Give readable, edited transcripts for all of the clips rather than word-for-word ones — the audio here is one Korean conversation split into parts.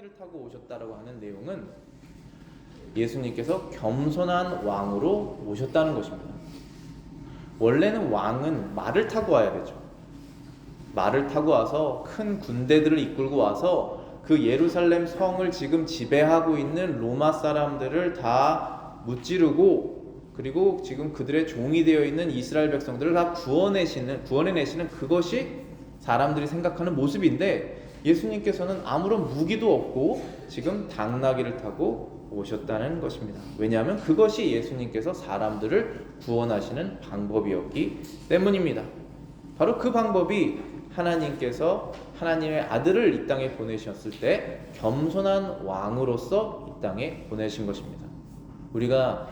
당나귀를 타고 오셨다라고 하는 내용은 예수님께서 겸손한 왕으로 오셨다는 것입니다. 원래는 왕은 말을 타고 와야 되죠. 말을 타고 와서 큰 군대들을 이끌고 와서 그 예루살렘 성을 지금 지배하고 있는 로마 사람들을 다 무찌르고, 그리고 지금 그들의 종이 되어 있는 이스라엘 백성들을 다 구원해내시는 그것이 사람들이 생각하는 모습인데, 예수님께서는 아무런 무기도 없고 지금 당나귀를 타고 오셨다는 것입니다. 왜냐하면 그것이 예수님께서 사람들을 구원하시는 방법이었기 때문입니다. 바로 그 방법이 하나님께서 하나님의 아들을 이 땅에 보내셨을 때 겸손한 왕으로서 이 땅에 보내신 것입니다. 우리가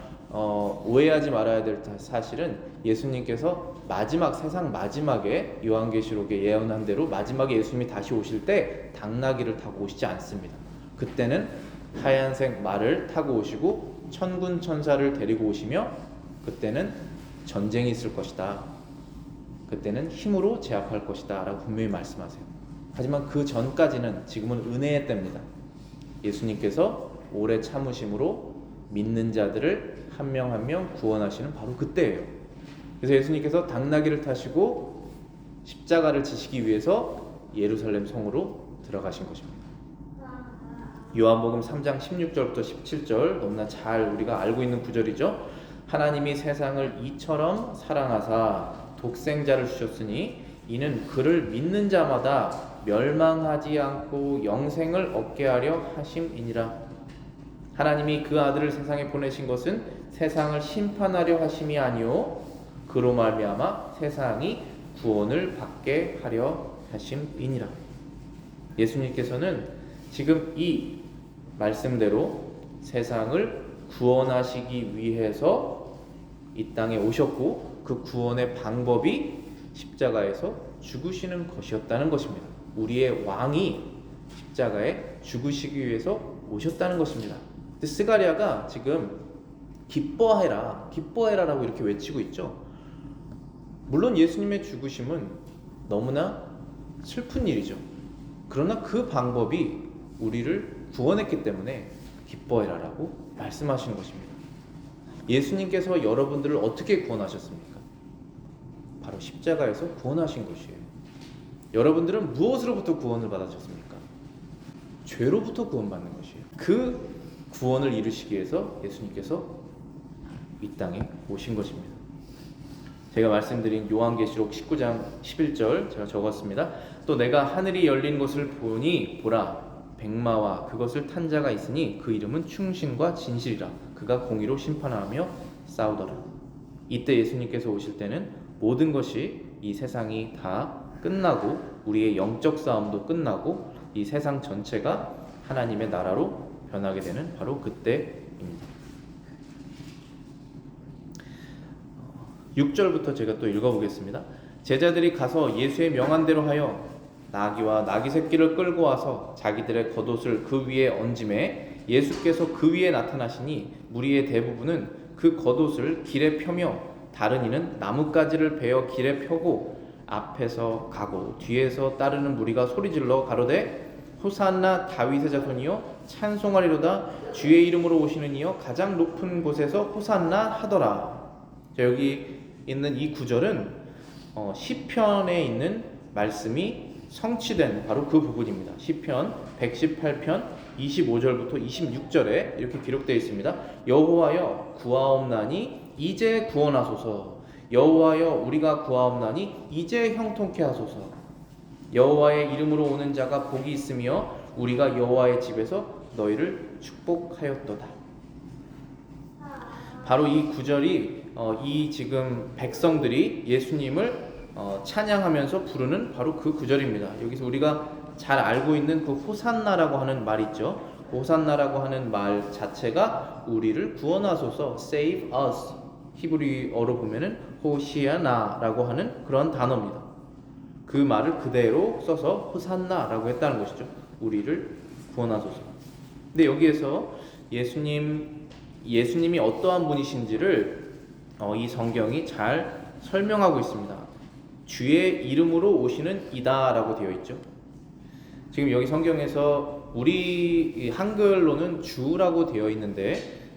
오해하지 말아야 될 사실은, 예수님께서 세상 마지막에 요한계시록에 예언한 대로 마지막에 예수님이 다시 오실 때 당나귀를 타고 오시지 않습니다. 그때는 하얀색 말을 타고 오시고 천군 천사를 데리고 오시며, 그때는 전쟁이 있을 것이다, 그때는 힘으로 제압할 것이다 라고 분명히 말씀하세요. 하지만 그 전까지는, 지금은 은혜의 때입니다. 예수님께서 오래 참으심으로 믿는 자들을 한 명 한 명 구원하시는 바로 그때예요. 그래서 예수님께서 당나귀를 타시고 십자가를 지시기 위해서 예루살렘 성으로 들어가신 것입니다. 요한복음 3장 16절부터 17절, 너무나 잘 우리가 알고 있는 구절이죠. 하나님이 세상을 이처럼 사랑하사 독생자를 주셨으니 이는 그를 믿는 자마다 멸망하지 않고 영생을 얻게 하려 하심이니라. 하나님이 그 아들을 세상에 보내신 것은 세상을 심판하려 하심이 아니요 그로 말미암아 세상이 구원을 받게 하려 하심이니라. 예수님께서는 지금 이 말씀대로 세상을 구원하시기 위해서 이 땅에 오셨고, 그 구원의 방법이 십자가에서 죽으시는 것이었다는 것입니다. 우리의 왕이 십자가에 죽으시기 위해서 오셨다는 것입니다. 근데 스가랴가 지금 기뻐해라라고 이렇게 외치고 있죠. 물론 예수님의 죽으심은 너무나 슬픈 일이죠. 그러나 그 방법이 우리를 구원했기 때문에 기뻐해라라고 말씀하시는 것입니다. 예수님께서 여러분들을 어떻게 구원하셨습니까? 바로 십자가에서 구원하신 것이에요. 여러분들은 무엇으로부터 구원을 받으셨습니까? 죄로부터 구원받는 것이에요. 그 구원을 이루시기 위해서 예수님께서 이 땅에 오신 것입니다. 제가 말씀드린 요한계시록 19장 11절 제가 적었습니다. 또 내가 하늘이 열린 것을 보니 보라, 백마와 그것을 탄 자가 있으니 그 이름은 충신과 진실이라. 그가 공의로 심판하며 싸우더라. 이때 예수님께서 오실 때는 모든 것이, 이 세상이 다 끝나고 우리의 영적 싸움도 끝나고 이 세상 전체가 하나님의 나라로 변하게 되는 바로 그때입니다. 6절부터 제가 또 읽어보겠습니다. 제자들이 가서 예수의 명한대로 하여 나귀와 나귀 새끼를 끌고 와서 자기들의 겉옷을 그 위에 얹음에 예수께서 그 위에 나타나시니 무리의 대부분은 그 겉옷을 길에 펴며 다른 이는 나뭇가지를 베어 길에 펴고 앞에서 가고 뒤에서 따르는 무리가 소리질러 가로되 호산나 다윗의 자손이여 찬송하리로다. 주의 이름으로 오시는 이여 가장 높은 곳에서 호산나 하더라. 자, 여기 있는 이 구절은 시편에 있는 말씀이 성취된 바로 그 부분입니다. 시편 118편 25절부터 26절에 이렇게 기록되어 있습니다. 여호와여 구하옵나니 이제 구원하소서. 여호와여 우리가 구하옵나니 이제 형통케 하소서. 여호와의 이름으로 오는 자가 복이 있으며 우리가 여호와의 집에서 너희를 축복하였도다. 바로 이 구절이 이 지금 백성들이 예수님을 찬양하면서 부르는 바로 그 구절입니다. 여기서 우리가 잘 알고 있는 그 호산나라고 하는 말 있죠. 호산나라고 하는 말 자체가 우리를 구원하소서, save us, 히브리어로 보면은 호시아나라고 하는 그런 단어입니다. 그 말을 그대로 써서 호산나라고 했다는 것이죠. 우리를 구원하소서. 근데 여기에서 예수님이 어떠한 분이신지를 이 성경이 잘 설명하고 있습니다. 주의 이름으로 오시는 이다라고 되어 있죠. 지금 여기 성경에서 우리 한글로는 주라고 되어 있는데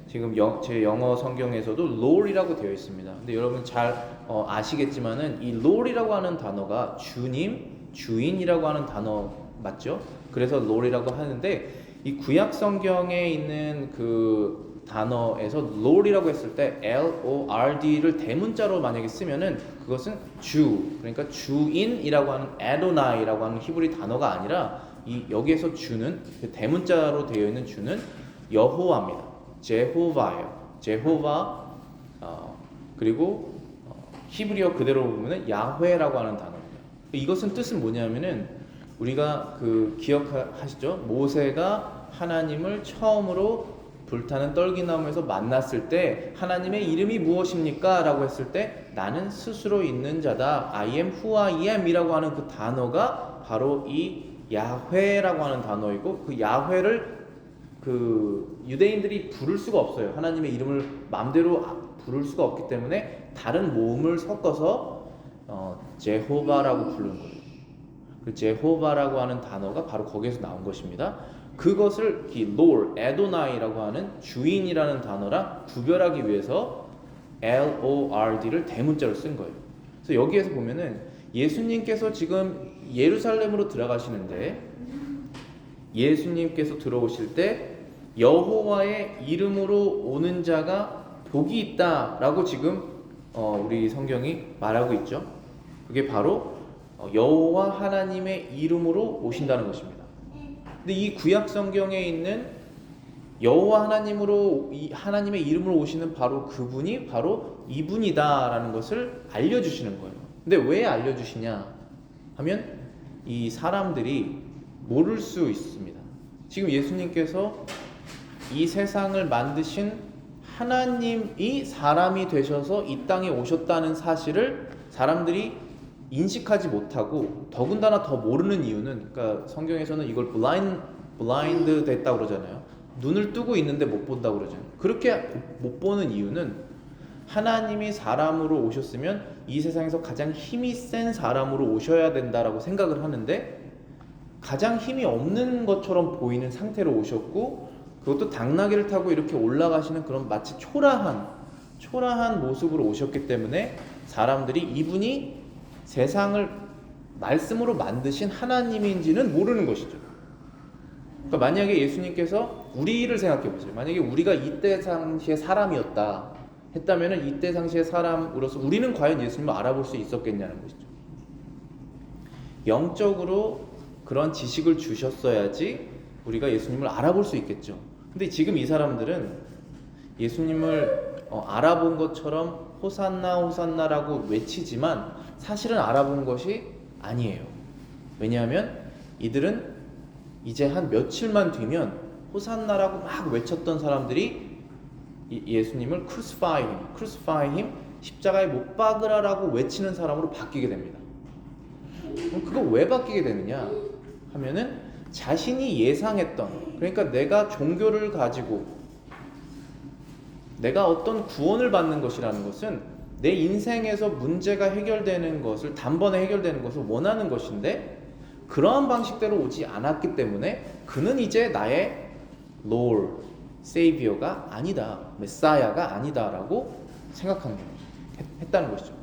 지금 제 영어 성경에서도 Lord이라고 되어 있습니다. 근데 여러분 잘 아시겠지만은 이 Lord이라고 하는 단어가 주님, 주인이라고 하는 단어 맞죠? 그래서 Lord이라고 하는데 이 구약 성경에 있는 그 단어에서 Lord이라고 했을 때 L-O-R-D를 대문자로 만약에 쓰면은 그것은 주, 그러니까 주인이라고 하는 Adonai라고 하는 히브리 단어가 아니라 이 여기에서 주는 그 대문자로 되어 있는 주는 여호와입니다. 제호바예요. 제호바. 그리고 히브리어 그대로 보면은 야훼라고 하는 단어입니다. 이것은 뜻은 뭐냐면은 우리가 그 기억하시죠? 모세가 하나님을 처음으로 불타는 떨기나무에서 만났을 때 하나님의 이름이 무엇입니까? 라고 했을 때 나는 스스로 있는 자다. I am who I am 이라고 하는 그 단어가 바로 이 야훼라고 하는 단어이고 그 야훼를 그 유대인들이 부를 수가 없어요. 하나님의 이름을 마음대로 부를 수가 없기 때문에 다른 모음을 섞어서 제호바라고 부르는 거예요. 그 제호바라고 하는 단어가 바로 거기에서 나온 것입니다. 그것을 이 Lord, 에도나이라고 하는 주인이라는 단어랑 구별하기 위해서 L-O-R-D를 대문자로 쓴 거예요. 그래서 여기에서 보면은 예수님께서 지금 예루살렘으로 들어가시는데 예수님께서 들어오실 때 여호와의 이름으로 오는 자가 복이 있다라고 지금 우리 성경이 말하고 있죠. 그게 바로 여호와 하나님의 이름으로 오신다는 것입니다. 근데 이 구약 성경에 있는 여호와 하나님의 이름으로 오시는 바로 그분이 바로 이분이다라는 것을 알려주시는 거예요. 근데 왜 알려주시냐 하면 이 사람들이 모를 수 있습니다. 지금 예수님께서 이 세상을 만드신 하나님이 사람이 되셔서 이 땅에 오셨다는 사실을 사람들이 인식하지 못하고 더군다나 더 모르는 이유는 그러니까 성경에서는 이걸 블라인드 됐다고 그러잖아요. 눈을 뜨고 있는데 못 본다고 그러잖아요. 그렇게 못 보는 이유는 하나님이 사람으로 오셨으면 이 세상에서 가장 힘이 센 사람으로 오셔야 된다라고 생각을 하는데 가장 힘이 없는 것처럼 보이는 상태로 오셨고 그것도 당나귀를 타고 이렇게 올라가시는 그런 마치 초라한 모습으로 오셨기 때문에 사람들이 이분이 세상을 말씀으로 만드신 하나님인지는 모르는 것이죠. 그러니까 만약에 예수님께서 우리를 생각해 보세요. 만약에 우리가 이때 당시의 사람이었다 했다면 이때 당시의 사람으로서 우리는 과연 예수님을 알아볼 수 있었겠냐는 것이죠. 영적으로 그런 지식을 주셨어야지 우리가 예수님을 알아볼 수 있겠죠. 근데 지금 이 사람들은 예수님을 알아본 것처럼 호산나 호산나라고 외치지만 사실은 알아본 것이 아니에요. 왜냐하면 이들은 이제 한 며칠만 뒤면 호산나라고 막 외쳤던 사람들이 예수님을 crucify him, 십자가에 못 박으라라고 외치는 사람으로 바뀌게 됩니다. 그럼 그거 왜 바뀌게 되느냐 하면은 자신이 예상했던, 그러니까 내가 종교를 가지고 내가 어떤 구원을 받는 것이라는 것은 내 인생에서 문제가 해결되는 것을 단번에 해결되는 것을 원하는 것인데 그러한 방식대로 오지 않았기 때문에 그는 이제 나의 Lord, Savior가 아니다, 메사야가 아니다라고 했다는 것이죠.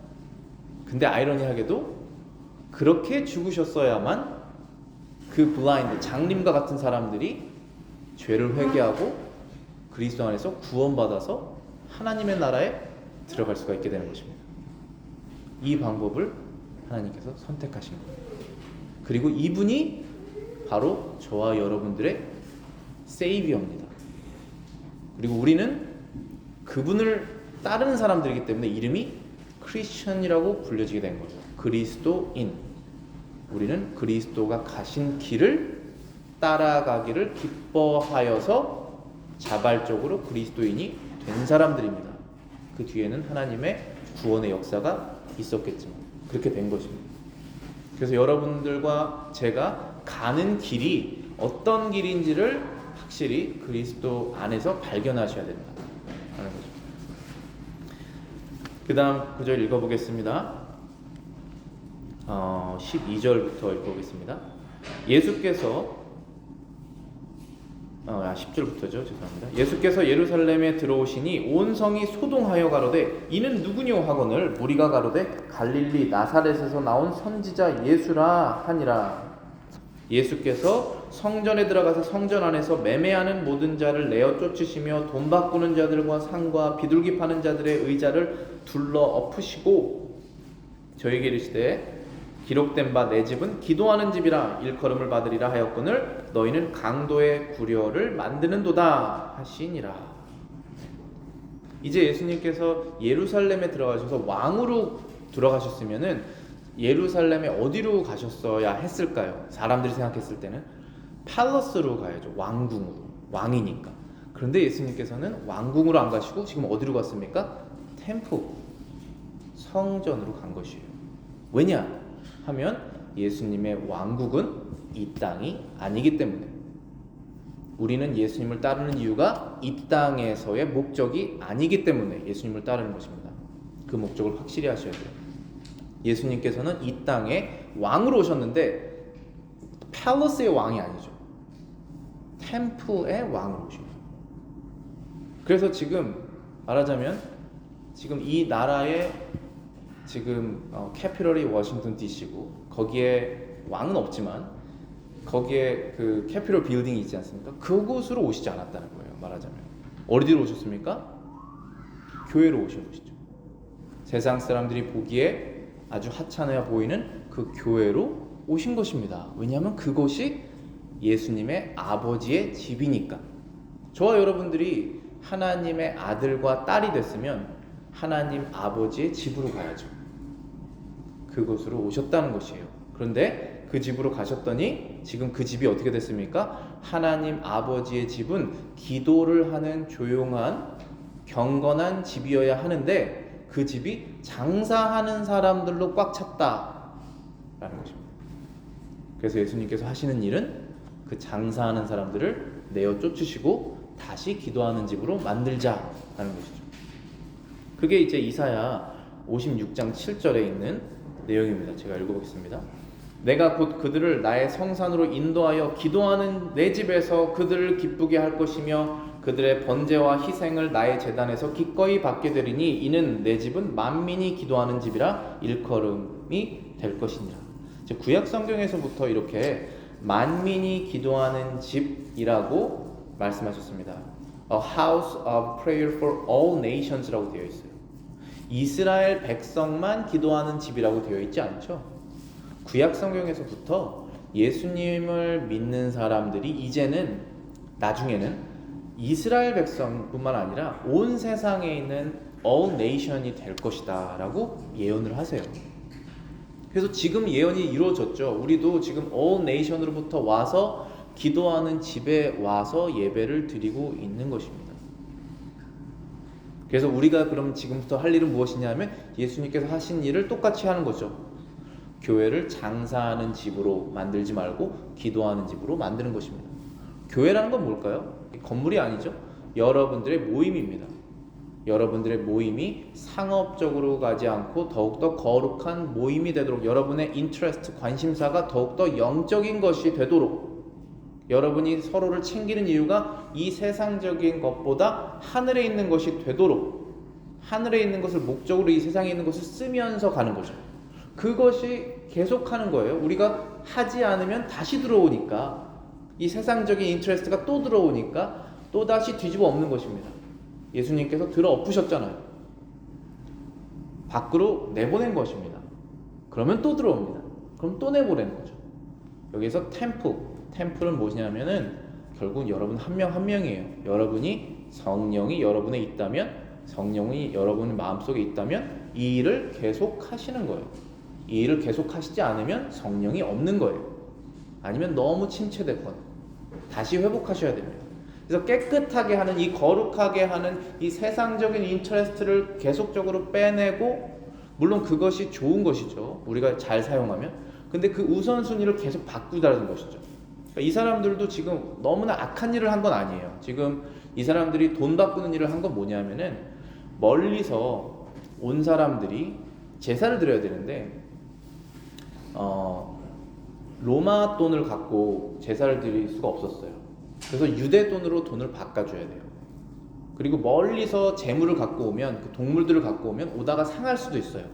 근데 아이러니하게도 그렇게 죽으셨어야만 그 블라인드, 장님과 같은 사람들이 죄를 회개하고 그리스도 안에서 구원받아서 하나님의 나라에 들어갈 수가 있게 되는 것입니다. 이 방법을 하나님께서 선택하신 거예요. 그리고 이분이 바로 저와 여러분들의 세이비어입니다. 그리고 우리는 그분을 따르는 사람들이기 때문에 이름이 크리스천이라고 불려지게 된 거죠. 그리스도인. 우리는 그리스도가 가신 길을 따라가기를 기뻐하여서 자발적으로 그리스도인이 된 사람들입니다. 그 뒤에는 하나님의 구원의 역사가 있었겠지만 그렇게 된 것입니다. 그래서 여러분들과 제가 가는 길이 어떤 길인지를 확실히 그리스도 안에서 발견하셔야 된다 하는 거죠. 그 다음 구절 읽어보겠습니다. 12절부터 읽어보겠습니다. 예수께서 10절부터죠. 죄송합니다. 예수께서 예루살렘에 들어오시니 온 성이 소동하여 가로되 이는 누구뇨 하거늘 무리가 가로되 갈릴리 나사렛에서 나온 선지자 예수라 하니라. 예수께서 성전에 들어가서 성전 안에서 매매하는 모든 자를 내어 쫓으시며 돈 바꾸는 자들과 상과 비둘기 파는 자들의 의자를 둘러 엎으시고 저에게 이르시되 기록된 바 내 집은 기도하는 집이라 일컬음을 받으리라 하였거늘 너희는 강도의 구려를 만드는도다 하시니라. 이제 예수님께서 예루살렘에 들어가셔서 왕으로 들어가셨으면은 예루살렘에 어디로 가셨어야 했을까요? 사람들이 생각했을 때는 팔러스로 가야죠. 왕궁으로. 왕이니까. 그런데 예수님께서는 왕궁으로 안 가시고 지금 어디로 갔습니까? 템플, 성전으로 간 것이에요. 왜냐? 하면 예수님의 왕국은 이 땅이 아니기 때문에. 우리는 예수님을 따르는 이유가 이 땅에서의 목적이 아니기 때문에 예수님을 따르는 것입니다. 그 목적을 확실히 하셔야 돼요. 예수님께서는 이 땅에 왕으로 오셨는데 팰러스의 왕이 아니죠. 템플의 왕으로 오십니다. 그래서 지금 말하자면 지금 이 나라의 지금 캐피럴이 워싱턴 DC고 거기에 왕은 없지만 거기에 그 캐피럴 빌딩이 있지 않습니까? 그곳으로 오시지 않았다는 거예요. 말하자면 어디로 오셨습니까? 교회로 오셨죠. 세상 사람들이 보기에 아주 하찮아 보이는 그 교회로 오신 것입니다. 왜냐하면 그곳이 예수님의 아버지의 집이니까. 저와 여러분들이 하나님의 아들과 딸이 됐으면 하나님 아버지의 집으로 가야죠. 그곳으로 오셨다는 것이에요. 그런데 그 집으로 가셨더니 지금 그 집이 어떻게 됐습니까? 하나님 아버지의 집은 기도를 하는 조용한 경건한 집이어야 하는데 그 집이 장사하는 사람들로 꽉 찼다라는 것입니다. 그래서 예수님께서 하시는 일은 그 장사하는 사람들을 내어 쫓으시고 다시 기도하는 집으로 만들자라는 것이죠. 그게 이제 이사야 56장 7절에 있는 내용입니다. 제가 읽어보겠습니다. 내가 곧 그들을 나의 성산으로 인도하여 기도하는 내 집에서 그들을 기쁘게 할 것이며 그들의 번제와 희생을 나의 제단에서 기꺼이 받게 되리니 이는 내 집은 만민이 기도하는 집이라 일컬음이 될 것이니라. 구약 성경에서부터 이렇게 만민이 기도하는 집이라고 말씀하셨습니다. A house of prayer for all nations라고 되어 있어요. 이스라엘 백성만 기도하는 집이라고 되어 있지 않죠. 구약 성경에서부터 예수님을 믿는 사람들이 이제는 나중에는 이스라엘 백성뿐만 아니라 온 세상에 있는 all nation이 될 것이다 라고 예언을 하세요. 그래서 지금 예언이 이루어졌죠. 우리도 지금 all nation으로부터 와서 기도하는 집에 와서 예배를 드리고 있는 것입니다. 그래서 우리가 그럼 지금부터 할 일은 무엇이냐면 예수님께서 하신 일을 똑같이 하는 거죠. 교회를 장사하는 집으로 만들지 말고 기도하는 집으로 만드는 것입니다. 교회라는 건 뭘까요? 건물이 아니죠. 여러분들의 모임입니다. 여러분들의 모임이 상업적으로 가지 않고 더욱더 거룩한 모임이 되도록 여러분의 인트레스트, 관심사가 더욱더 영적인 것이 되도록 여러분이 서로를 챙기는 이유가 이 세상적인 것보다 하늘에 있는 것이 되도록 하늘에 있는 것을 목적으로 이 세상에 있는 것을 쓰면서 가는 거죠. 그것이 계속하는 거예요. 우리가 하지 않으면 다시 들어오니까 이 세상적인 인트레스트가 또 들어오니까 또 다시 뒤집어 엎는 것입니다. 예수님께서 들어 엎으셨잖아요. 밖으로 내보낸 것입니다. 그러면 또 들어옵니다. 그럼 또 내보내는 거죠. 여기서 템플은 무엇이냐면은 결국 여러분 한 명 한 명이에요. 여러분이 성령이 여러분에 있다면, 성령이 여러분의 마음속에 있다면 이 일을 계속 하시는 거예요. 이 일을 계속 하시지 않으면 성령이 없는 거예요. 아니면 너무 침체됐거나 다시 회복하셔야 됩니다. 그래서 깨끗하게 하는, 이 거룩하게 하는 이 세상적인 인터레스트를 계속적으로 빼내고, 물론 그것이 좋은 것이죠. 우리가 잘 사용하면. 근데 그 우선순위를 계속 바꾸다는 것이죠. 그러니까 이 사람들도 지금 너무나 악한 일을 한 건 아니에요. 지금 이 사람들이 돈 바꾸는 일을 한 건 뭐냐면은 멀리서 온 사람들이 제사를 드려야 되는데 로마 돈을 갖고 제사를 드릴 수가 없었어요. 그래서 유대 돈으로 돈을 바꿔줘야 돼요. 그리고 멀리서 재물을 갖고 오면, 그 동물들을 갖고 오면 오다가 상할 수도 있어요.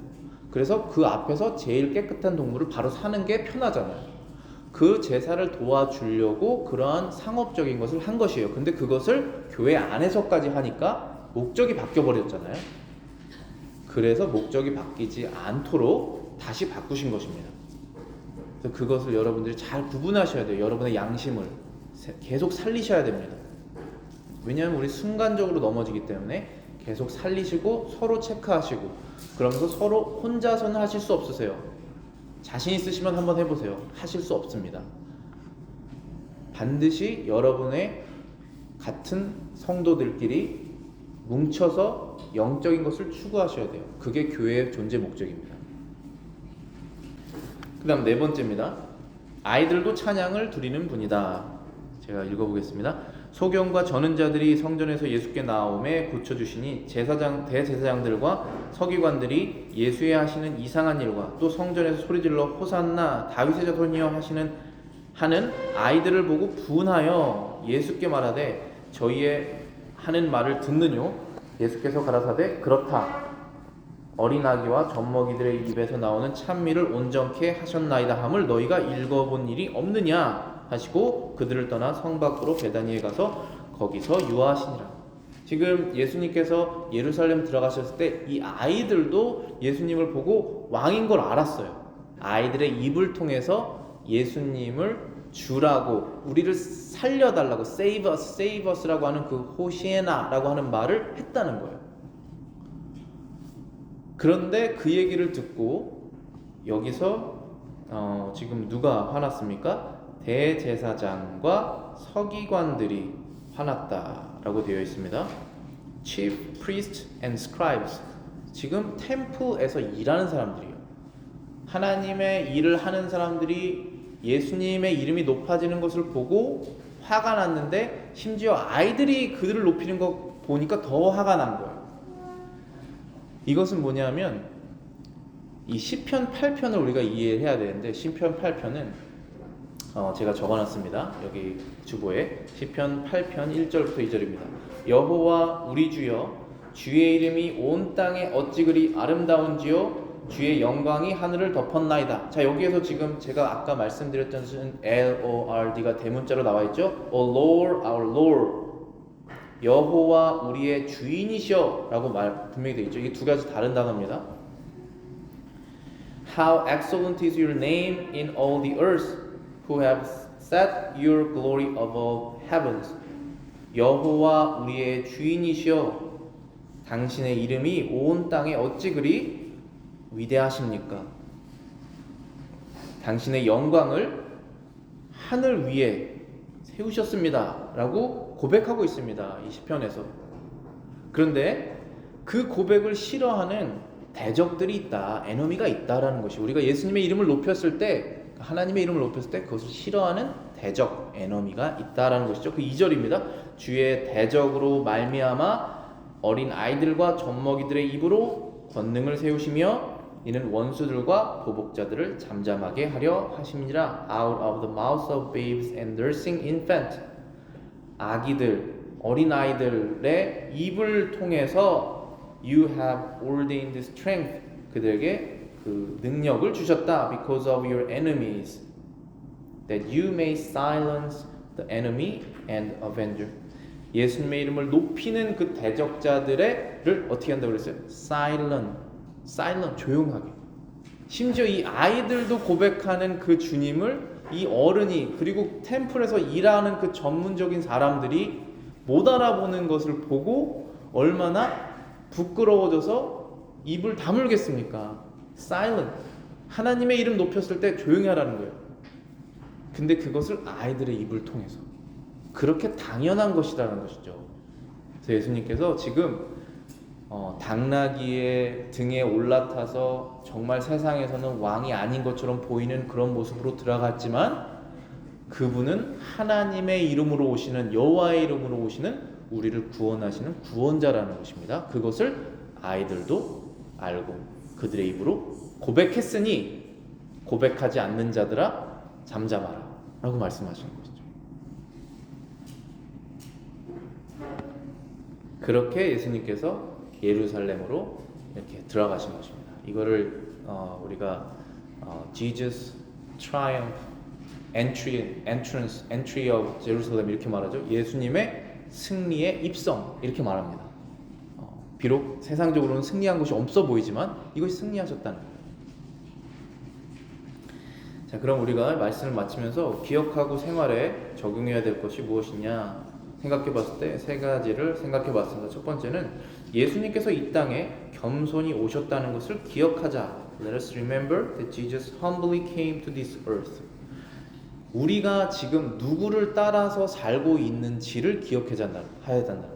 그래서 그 앞에서 제일 깨끗한 동물을 바로 사는 게 편하잖아요. 그 제사를 도와주려고 그러한 상업적인 것을 한 것이에요. 근데 그것을 교회 안에서까지 하니까 목적이 바뀌어 버렸잖아요. 그래서 목적이 바뀌지 않도록 다시 바꾸신 것입니다. 그래서 그것을 여러분들이 잘 구분하셔야 돼요. 여러분의 양심을 계속 살리셔야 됩니다. 왜냐하면 우리 순간적으로 넘어지기 때문에 계속 살리시고 서로 체크하시고, 그러면서 서로 혼자서는 하실 수 없으세요. 자신 있으시면 한번 해보세요. 하실 수 없습니다. 반드시 여러분의 같은 성도들끼리 뭉쳐서 영적인 것을 추구하셔야 돼요. 그게 교회의 존재 목적입니다. 그 다음 네 번째입니다. 아이들도 찬양을 드리는 분이다. 제가 읽어보겠습니다. 소경과 전은자들이 성전에서 예수께 나오매 고쳐주시니 대제사장들과 서기관들이 예수의 하시는 이상한 일과 또 성전에서 소리질러 호산나 다윗의 자손이여 하는 아이들을 보고 분하여 예수께 말하되 저희의 하는 말을 듣느뇨. 예수께서 가라사대 그렇다. 어린아기와 젖먹이들의 입에서 나오는 찬미를 온전케 하셨나이다 함을 너희가 읽어본 일이 없느냐 하시고 그들을 떠나 성 밖으로 베다니에 가서 거기서 유하시니라. 지금 예수님께서 예루살렘 들어가셨을 때 이 아이들도 예수님을 보고 왕인 걸 알았어요. 아이들의 입을 통해서 예수님을 주라고, 우리를 살려달라고, save us, save us라고 하는 그 호시에나라고 하는 말을 했다는 거예요. 그런데 그 얘기를 듣고 여기서 지금 누가 화났습니까? 대제사장과 서기관들이 화났다라고 되어 있습니다. Chief priests and scribes. 지금 템플에서 일하는 사람들이에요. 하나님의 일을 하는 사람들이 예수님의 이름이 높아지는 것을 보고 화가 났는데, 심지어 아이들이 그들을 높이는 거 보니까 더 화가 난 거예요. 이것은 뭐냐면 이 시편 8편을 우리가 이해해야 되는데, 시편 8편은 제가 적어놨습니다. 여기 주보에 시편 8편 1절부터 2절입니다. 여호와 우리 주여, 주의 이름이 온 땅에 어찌 그리 아름다운지요, 주의 영광이 하늘을 덮었나이다. 자, 여기에서 지금 제가 아까 말씀드렸던 것은 Lord가 대문자로 나와 있죠. O Lord, our Lord. 여호와 우리의 주인이셔 라고 분명히 되어 있죠. 이게 두 가지 다른 단어입니다. How excellent is your name in all the earth, who have set your glory above heavens. 여호와 우리의 주인이시여, 당신의 이름이 온 땅에 어찌 그리 위대하십니까? 당신의 영광을 하늘 위에 세우셨습니다 라고 고백하고 있습니다, 이 시편에서. 그런데 그 고백을 싫어하는 대적들이 있다, 에너미가 있다라는 것이, 우리가 예수님의 이름을 높였을 때, 하나님의 이름을 높였을 때 그것을 싫어하는 대적, 에너미가 있다라는 것이죠. 그 2절입니다. 주의 대적으로 말미암아 어린 아이들과 젖먹이들의 입으로 권능을 세우시며 이는 원수들과 보복자들을 잠잠하게 하려 하심이니라. Out of the mouths of babes and nursing infant. 아기들, 어린 아이들의 입을 통해서 You have ordained strength. 그들에게 그 능력을 주셨다. Because of your enemies, that you may silence the enemy and avenger. 예수님의 이름을 높이는 그 대적자들을 어떻게 한다고 그랬어요? silent, 조용하게. 심지어 이 아이들도 고백하는 그 주님을 이 어른이, 그리고 템플에서 일하는 그 전문적인 사람들이 못 알아보는 것을 보고 얼마나 부끄러워져서 입을 다물겠습니까? silent. 하나님의 이름 높였을 때 조용히 하라는 거예요. 근데 그것을 아이들의 입을 통해서, 그렇게 당연한 것이라는 것이죠. 그래서 예수님께서 지금 당나귀의 등에 올라타서 정말 세상에서는 왕이 아닌 것처럼 보이는 그런 모습으로 들어갔지만, 그분은 하나님의 이름으로 오시는, 여호와의 이름으로 오시는 우리를 구원하시는 구원자라는 것입니다. 그것을 아이들도 알고 그들의 입으로 고백했으니 고백하지 않는 자들아 잠잠하라 라고 말씀하시는 것이죠. 그렇게 예수님께서 예루살렘으로 이렇게 들어가신 것입니다. 이거를 우리가 Jesus Triumph Entry of Jerusalem 이렇게 말하죠. 예수님의 승리의 입성 이렇게 말합니다. 비록 세상적으로는 승리한 것이 없어 보이지만 이것이 승리하셨다는 거예요. 자, 그럼 우리가 말씀을 마치면서 기억하고 생활에 적용해야 될 것이 무엇이냐 생각해 봤을 때 세 가지를 생각해 봤습니다. 첫 번째는 예수님께서 이 땅에 겸손히 오셨다는 것을 기억하자. Let us remember that Jesus humbly came to this earth. 우리가 지금 누구를 따라서 살고 있는지를 기억해야 된다는 거예요.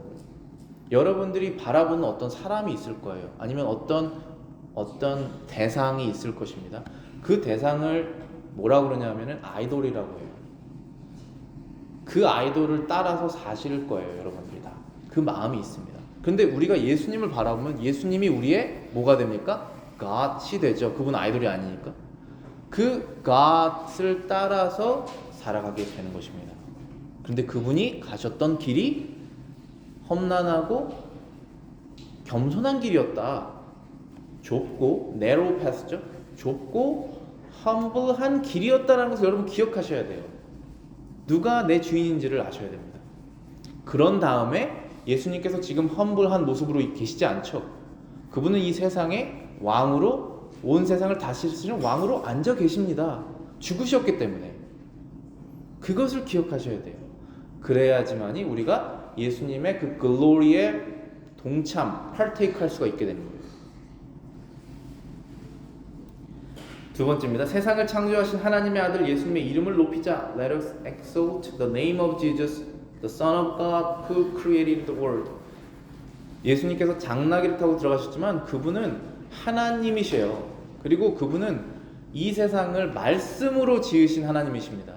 여러분들이 바라보는 어떤 사람이 있을 거예요. 아니면 어떤 대상이 있을 것입니다. 그 대상을 뭐라고 그러냐면은 아이돌이라고 해요. 그 아이돌을 따라서 사실 거예요, 여러분들이 다. 그 마음이 있습니다. 근데 우리가 예수님을 바라보면 예수님이 우리의 뭐가 됩니까? God이 되죠. 그분 아이돌이 아니니까. 그 God을 따라서 살아가게 되는 것입니다. 그런데 그분이 가셨던 길이 험난하고 겸손한 길이었다. 좁고 narrow path죠. 좁고 humble한 길이었다는 것을 여러분 기억하셔야 돼요. 누가 내 주인인지를 아셔야 됩니다. 그런 다음에 예수님께서 지금 humble한 모습으로 계시지 않죠. 그분은 이 세상의 왕으로 온 세상을 다스리시는 왕으로 앉아 계십니다. 죽으셨기 때문에 그것을 기억하셔야 돼요. 그래야지만이 우리가 예수님의 그 글로리에 동참, 파테이크할 수가 있게 되는 거예요. 두 번째입니다. 세상을 창조하신 하나님의 아들 예수님의 이름을 높이자. Let us exalt the name of Jesus, the Son of God who created the world. 예수님께서 장나귀를 타고 들어가셨지만 그분은 하나님이셔요. 그리고 그분은 이 세상을 말씀으로 지으신 하나님이십니다.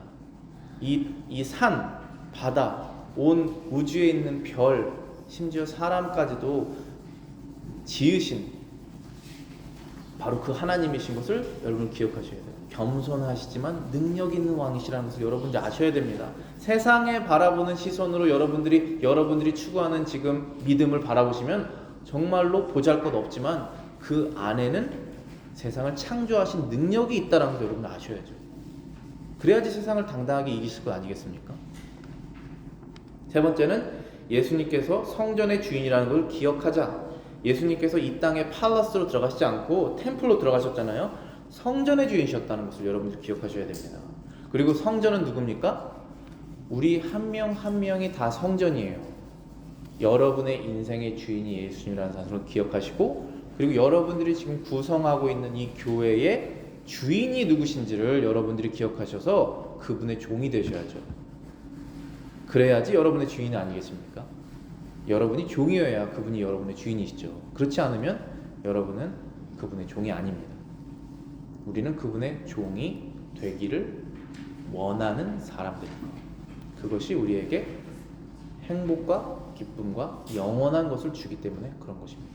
이 산, 바다, 온 우주에 있는 별, 심지어 사람까지도 지으신 바로 그 하나님이신 것을 여러분 기억하셔야 돼요. 겸손하시지만 능력 있는 왕이시라는 것을 여러분들 아셔야 됩니다. 세상에 바라보는 시선으로 여러분들이 추구하는 지금 믿음을 바라보시면 정말로 보잘것 없지만 그 안에는 세상을 창조하신 능력이 있다는 것을 여러분 아셔야죠. 그래야지 세상을 당당하게 이기실 것 아니겠습니까? 세 번째는 예수님께서 성전의 주인이라는 걸 기억하자. 예수님께서 이 땅에 팔라스로 들어가시지 않고 템플로 들어가셨잖아요. 성전의 주인이셨다는 것을 여러분들 기억하셔야 됩니다. 그리고 성전은 누굽니까? 우리 한 명 한 명이 다 성전이에요. 여러분의 인생의 주인이 예수님이라는 사실을 기억하시고, 그리고 여러분들이 지금 구성하고 있는 이 교회의 주인이 누구신지를 여러분들이 기억하셔서 그분의 종이 되셔야죠. 그래야지 여러분의 주인이 아니겠습니까? 여러분이 종이어야 그분이 여러분의 주인이시죠. 그렇지 않으면 여러분은 그분의 종이 아닙니다. 우리는 그분의 종이 되기를 원하는 사람들입니다. 그것이 우리에게 행복과 기쁨과 영원한 것을 주기 때문에 그런 것입니다.